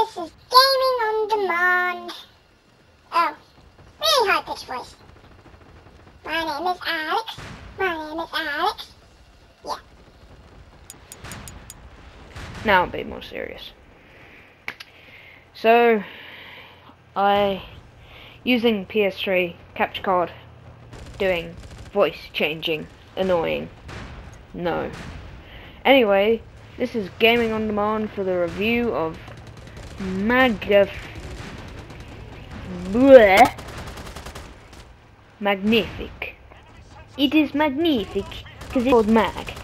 This is Gaming on Demand. Oh, really high pitched voice. My name is Alex. My name is Alex. Yeah. Now I'm being more serious. So, using PS3 capture card, doing voice changing, annoying. No. Anyway, this is Gaming on Demand for the review of Magnific. It is magnific because it's called Mag.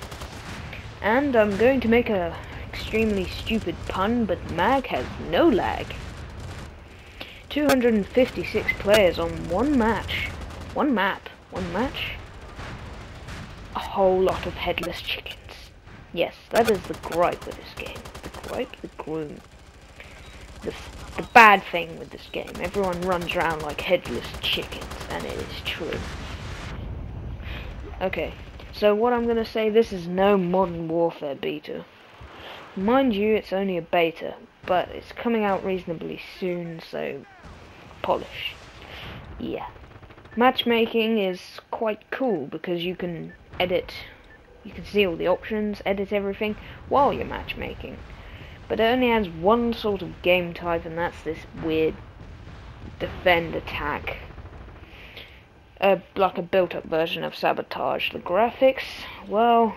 And I'm going to make a extremely stupid pun, but Mag has no lag. 256 players on one match. One map. One match. A whole lot of headless chickens. Yes, that is the gripe with this game. The gripe, the gloom. The bad thing with this game. Everyone runs around like headless chickens, and it is true. Okay, so what I'm gonna say, this is no Modern Warfare beta. Mind you, it's only a beta, but it's coming out reasonably soon, so polish. Yeah. Matchmaking is quite cool because you can edit, you can see all the options, edit everything while you're matchmaking. But it only has one sort of game type, and that's this weird defend attack. Like a built-up version of Sabotage. The graphics, well,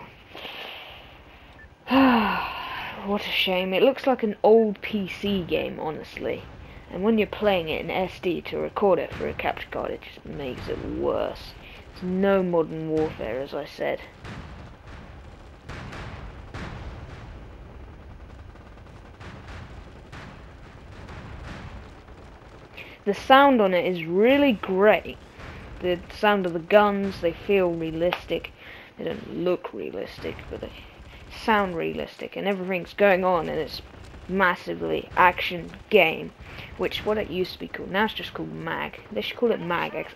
what a shame. It looks like an old PC game, honestly. And when you're playing it in SD to record it for a capture card, it just makes it worse. It's no Modern Warfare, as I said. The sound on it is really great. The sound of the guns, they feel realistic. They don't look realistic, but they sound realistic, and everything's going on, and it's massively action game, which what it used to be called. Now it's just called Mag. They should call it Mag.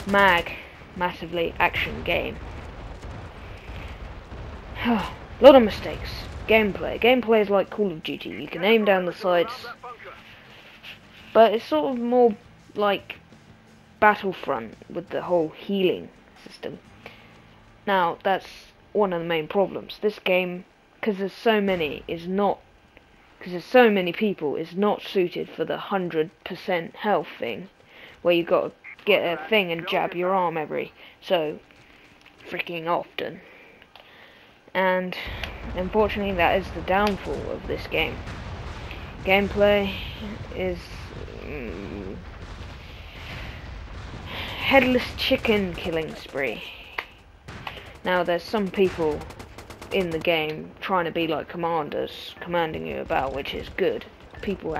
Mag, massively action game. A lot of mistakes. Gameplay is like Call of Duty. You can aim down the sights, but it's sort of more like Battlefront with the whole healing system. Now that's one of the main problems. This game, because there's so many people, is not suited for the 100% health thing, where you got to get a thing and jab your arm every so freaking often. And unfortunately, that is the downfall of this game. Gameplay is headless chicken killing spree. Now there's some people in the game trying to be like commanders, commanding you about, which is good. People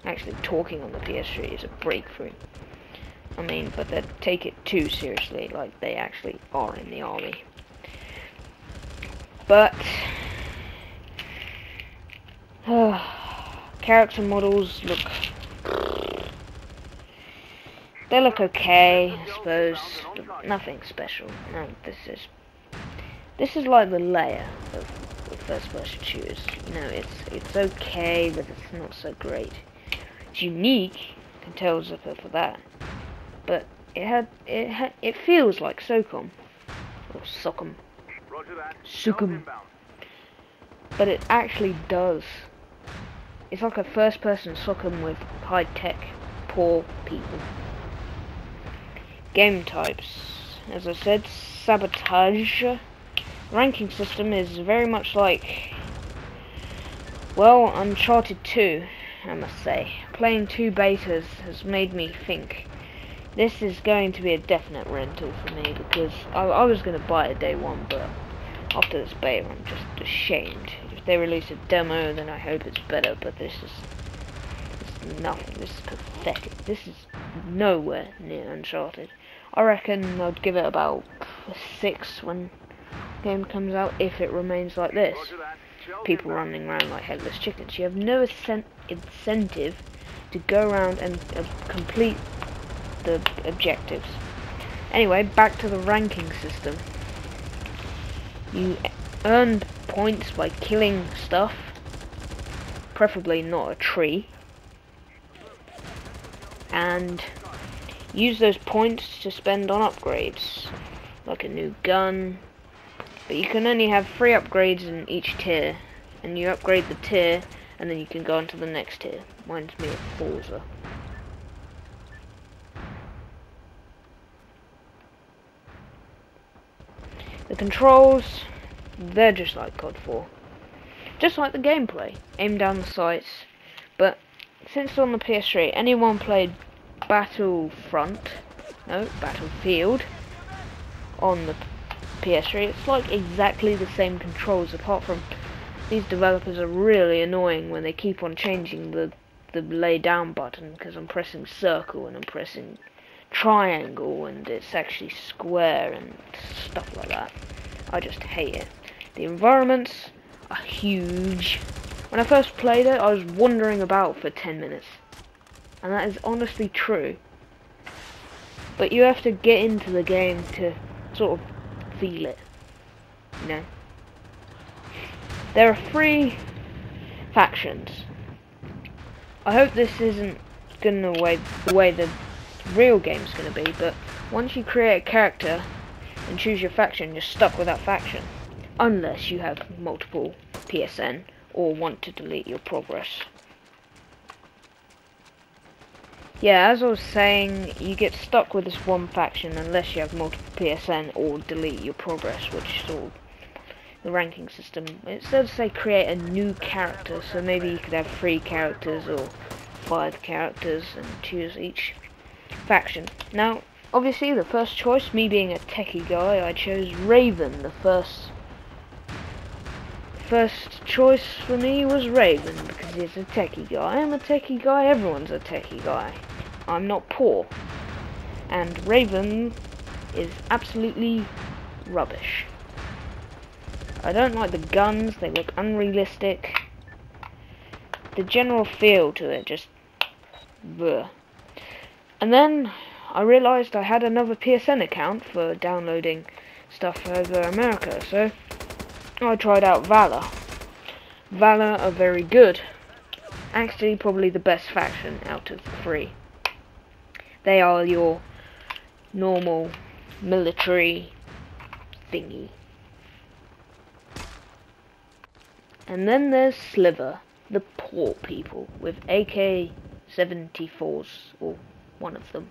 actually talking on the PS3 is a breakthrough. I mean, but they take it too seriously, like they actually are in the army. But character models look okay, I suppose. Nothing special. No, this is like the layer of first-person shooters. You know, it's okay, but it's not so great. It's unique, can tell Zipper for that. But it feels like SOCOM or SOCOM. SOCOM. But it actually does. It's like a first-person SOCOM with high-tech, poor people. Game types, as I said, Sabotage. Ranking system is very much like, well, Uncharted 2, I must say. Playing 2 betas has made me think this is going to be a definite rental for me, because I was going to buy it day one, but after this beta I'm just ashamed. If they release a demo, then I hope it's better, but this is nothing. This is pathetic. This is nowhere near Uncharted. I reckon I'd give it about 6 when the game comes out, if it remains like this. People running around like headless chickens. You have no incentive to go around and complete the objectives. Anyway, back to the ranking system. You earn points by killing stuff, preferably not a tree, and use those points to spend on upgrades, like a new gun. But you can only have 3 upgrades in each tier, and you upgrade the tier, and then you can go on to the next tier. Reminds me of Forza. The controls, they're just like COD 4. Just like the gameplay. Aim down the sights. But since on the PS3, anyone played Battlefield on the PS3, it's like exactly the same controls, apart from these developers are really annoying when they keep on changing the lay down button, because I'm pressing circle and I'm pressing triangle and it's actually square and stuff like that. I just hate it. The environments are huge. When I first played it, I was wandering about for 10 minutes, and that is honestly true. But you have to get into the game to sort of feel it, you know. There are 3 factions. I hope this isn't gonna the way the real game's gonna be, but once you create a character and choose your faction, you're stuck with that faction. Unless you have multiple PSN or want to delete your progress. Yeah, as I was saying, you get stuck with this one faction unless you have multiple PSN or delete your progress, which is sort of the ranking system. It says say create a new character, so maybe you could have 3 characters or 5 characters and choose each faction. Now, obviously the first choice, me being a techie guy, I chose Raven. The first choice for me was Raven, because he's a techie guy. I'm a techie guy, everyone's a techie guy. I'm not poor. And Raven is absolutely rubbish. I don't like the guns, they look unrealistic. The general feel to it, just bleh. And then I realised I had another PSN account for downloading stuff over America, so I tried out Valor. Valor are very good. Actually, probably the best faction out of the 3. They are your normal military thingy. And then there's Sliver, the poor people, with AK-74s, or one of them.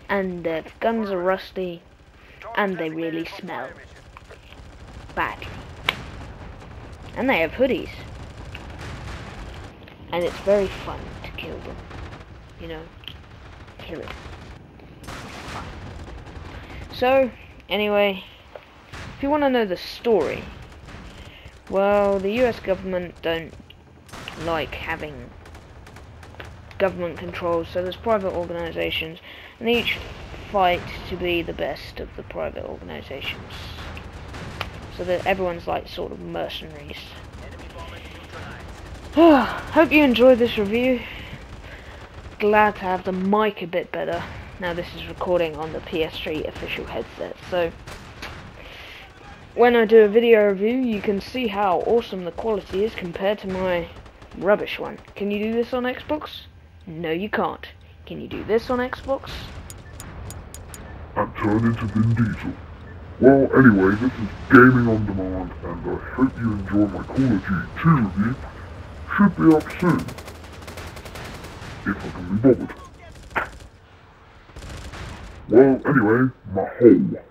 And their guns are rusty, and they really smell badly. And they have hoodies. And it's very fun to kill them. You know, kill it. It's fun. So, anyway, if you want to know the story, well, the US government don't like having government controls, so there's private organisations, and they each fight to be the best of the private organisations. So that everyone's like sort of mercenaries. Hope you enjoyed this review. Glad to have the mic a bit better. Now this is recording on the PS3 official headset, so when I do a video review you can see how awesome the quality is compared to my rubbish one. Can you do this on Xbox? No, you can't. Can you do this on Xbox? And turn into Vin Diesel. Well, anyway, this is Gaming on Demand, and I hope you enjoy my Call of Duty 2 review. Should be up soon, if I can be bothered. Well, anyway, mahalo.